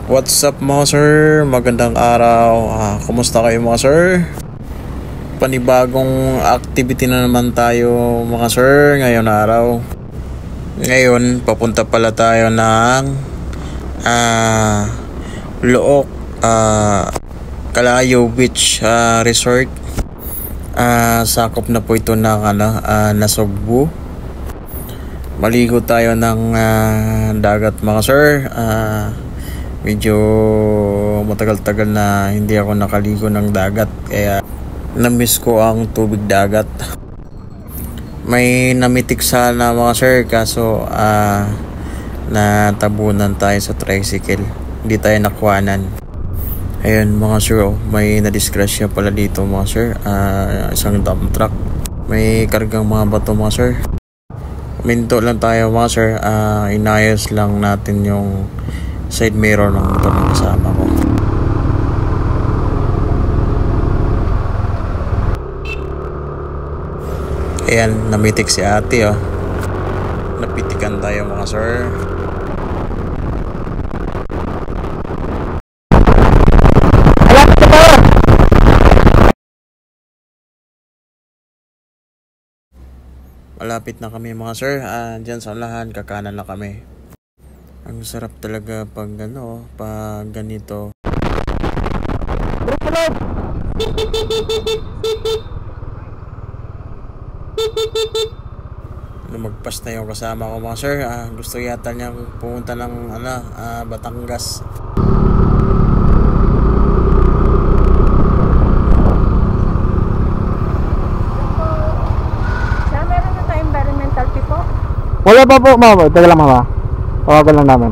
What's up mga sir? Magandang araw. Kumusta kayo mga sir? Panibagong activity na naman tayo mga sir ngayon araw. Ngayon papunta pala tayo ng Look Calayo Beach Resort. Sakop na po ito ng Nasugbu. Maligo tayo ng dagat mga sir. Medyo matagal-tagal na hindi ako nakaligo ng dagat, kaya na-miss ko ang tubig dagat. May namitik sana mga sir, kaso natabunan tayo sa tricycle, hindi tayo nakuhanan. Ayun mga sir, may nadisgrasya pala dito mga sir. Isang dump truck, may kargang mga bato mga sir. Minto lang tayo mga sir. Inayos lang natin yung side mirror ng motor ng kasama ko. Ayan, namitik si ate napitikan tayo mga sir. Malapit na kami mga sir. Dyan sa unahan, kakanan na kami. Ang sarap talaga pag pag ganito. Lumagpas na yung kasama ko mga sir. Gusto yata niyang pumunta ng Batangas. Meron na tayo environmental fee po? Wala pa po mama. Tagal lang mama. Tawagan lang namin.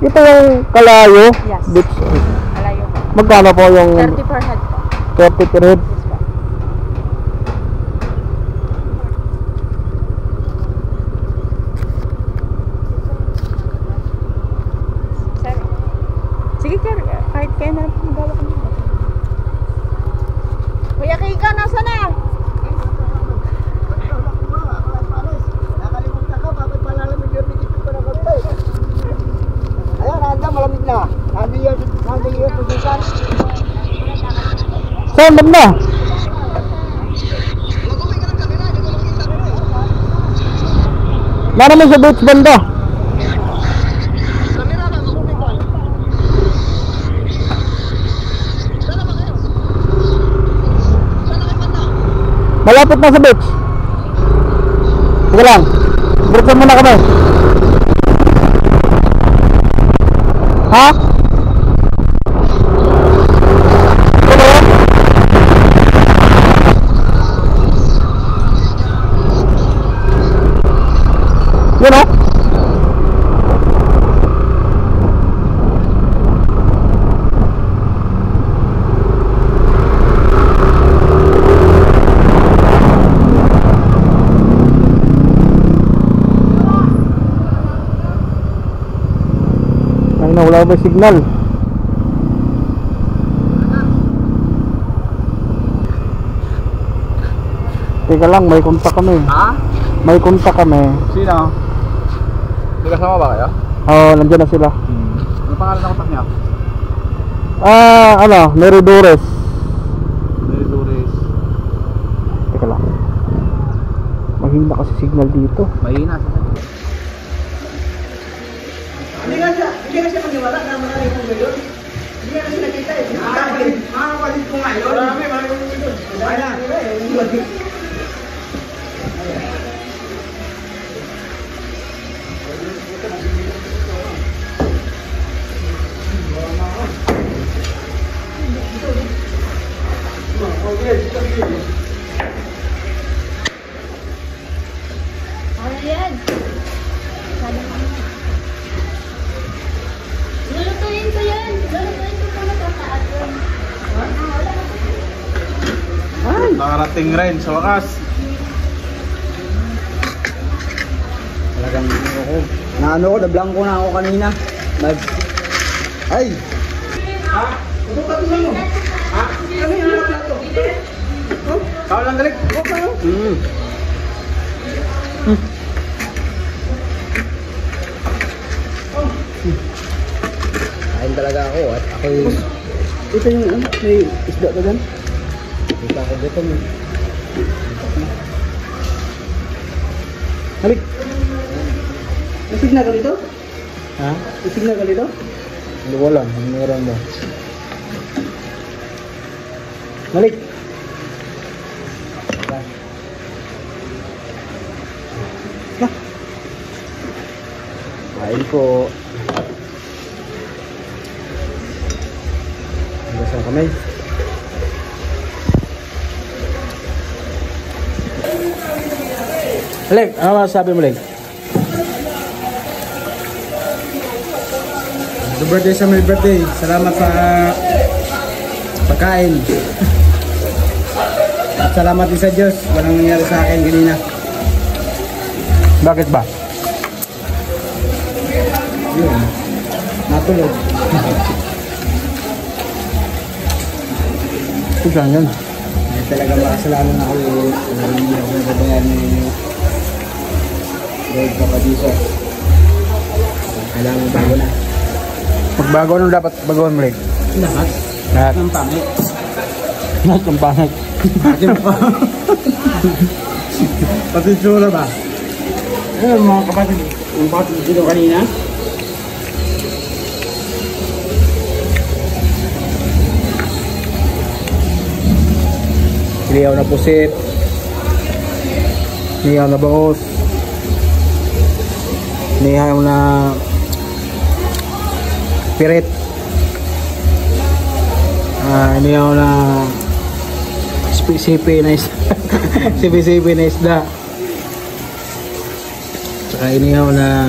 Ito yung Calayo? Yes. Beach. Calayo po. Magkano po yung 30 per head po. 30 per head? Yes po. Sir. Sige sir, kahit kayo na lang magawa ko nito. Kuya Kika, nasa na? Malamig na. Nandi yung position. Saan banda? Naman sa beach banda. Malapit na sa beach. Sige lang. Buksan muna kami. Ha? Hello? Yun o? Wala ba signal? Teka lang, may kontak kami. Ha? May kontak kami. Sino? May kasama ba kayo? Oo, nandiyan na sila. Ano pangalan ng kontak niya? Meridores. Meridores. Teka lang. Mahina kasi signal dito. Mahina. Hindi nga siya maniwala na marami kong gayon. Hindi nga siya nakita eh. Makakapalit ko ngayon. Marami kong gayon. Ayan. Ayan. Lulutuin ko yan. Lulutuin ko pala sa taas yun. Nakarating rin sa wakas. Talagang naano ko, nablangko na ako kanina. Ay! Ha? Ano ka mo? Ha? Ano yung harap na ito? Kao lang galing. Kain talaga ako at ako'y... Ito yung ano, may isda ka dyan? Kita ko dito mo. Halik! May signal ka dito? Ha? May signal ka dito? Hindi ko alam, ang meron mo. Halik! Kain po. Saan kami? Leg, ano masasabi mo, Leg? Happy birthday sa my birthday. Salamat sa pagkain. At salamat din sa Diyos. Walang nangyari sa akin kanina. Bakit ba? Yun. Natulog. Ito saan yan? Hindi talaga makasalanan ako. Hindi ako nagabayan ni Lord Kapadiso. Kailangan bago na. Pagbago, ano dapat bagoan mo, Leg? Lahat. Lahat? Ng pangit. Lahat ng pangit. Pati tsura ba? Ano mga kapatid? Yung kapatid dito kanina? Niyaw na pusit, niyaw na baos, niyaw na pirit, niyaw na sipi na isda, tsaka inihaw na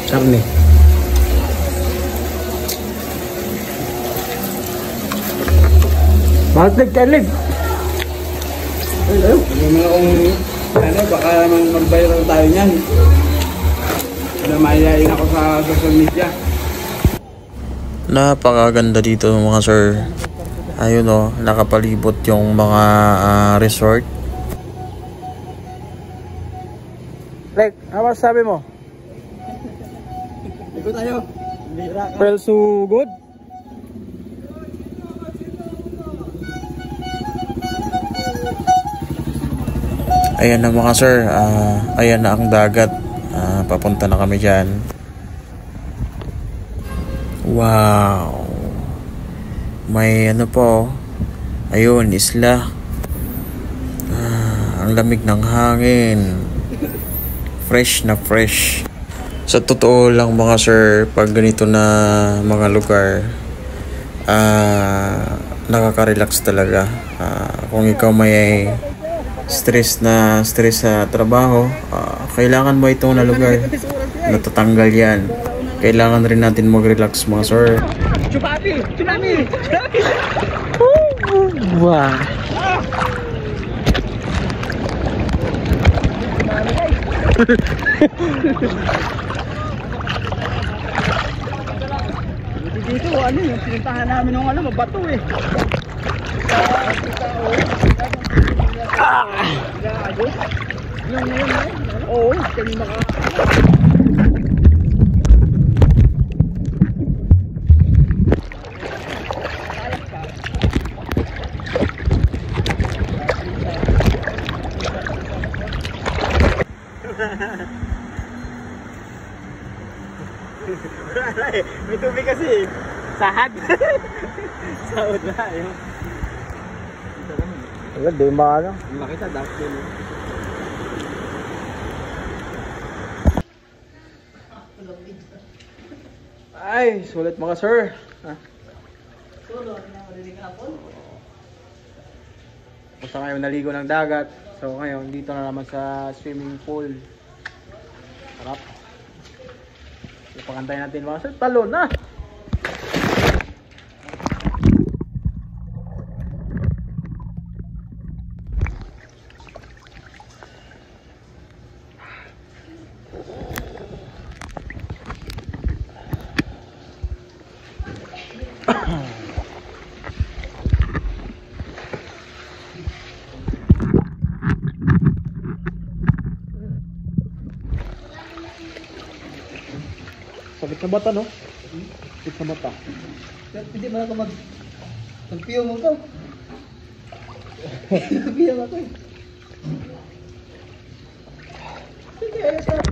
karne. Matig kalig. Hello. Naman akong baka naman mag-viral tayo niyan. Mayayain ako sa social media. Napakaganda dito mga sir. Ayun o, nakapalibot yung mga resort. Leg, ano sabi mo? Iko tayo. Well, so good. Ayan na mga sir, ayan na ang dagat. Papunta na kami dyan. Wow, may ano po, ayun, isla. Ang lamig ng hangin, fresh na fresh. Sa totoo lang mga sir, pag ganito na mga lugar, nakaka-relax talaga. Kung ikaw may stress sa trabaho, kailangan mo itong na lugar. Natatanggal yan. Kailangan rin natin mag-relax mga sir. Chupapi! Wow. Dito, ano yung pinuntahan namin ng ano, mabato eh. Yung oo, kami maka... May tubig kasi. Sahag. Sahod na yun. Wala, di ba ano? Makita, dark yun. Ay, sulit mga sir. Basta ngayon naligo ng dagat. So ngayon, dito na naman sa swimming pool. Sarap. Ipakantay natin mga sir. Talon na! Sa bata, no? Sa bata. Hindi mo ako magpiyo mo ko. Magpiyo mo ko. Sige, ayos ka.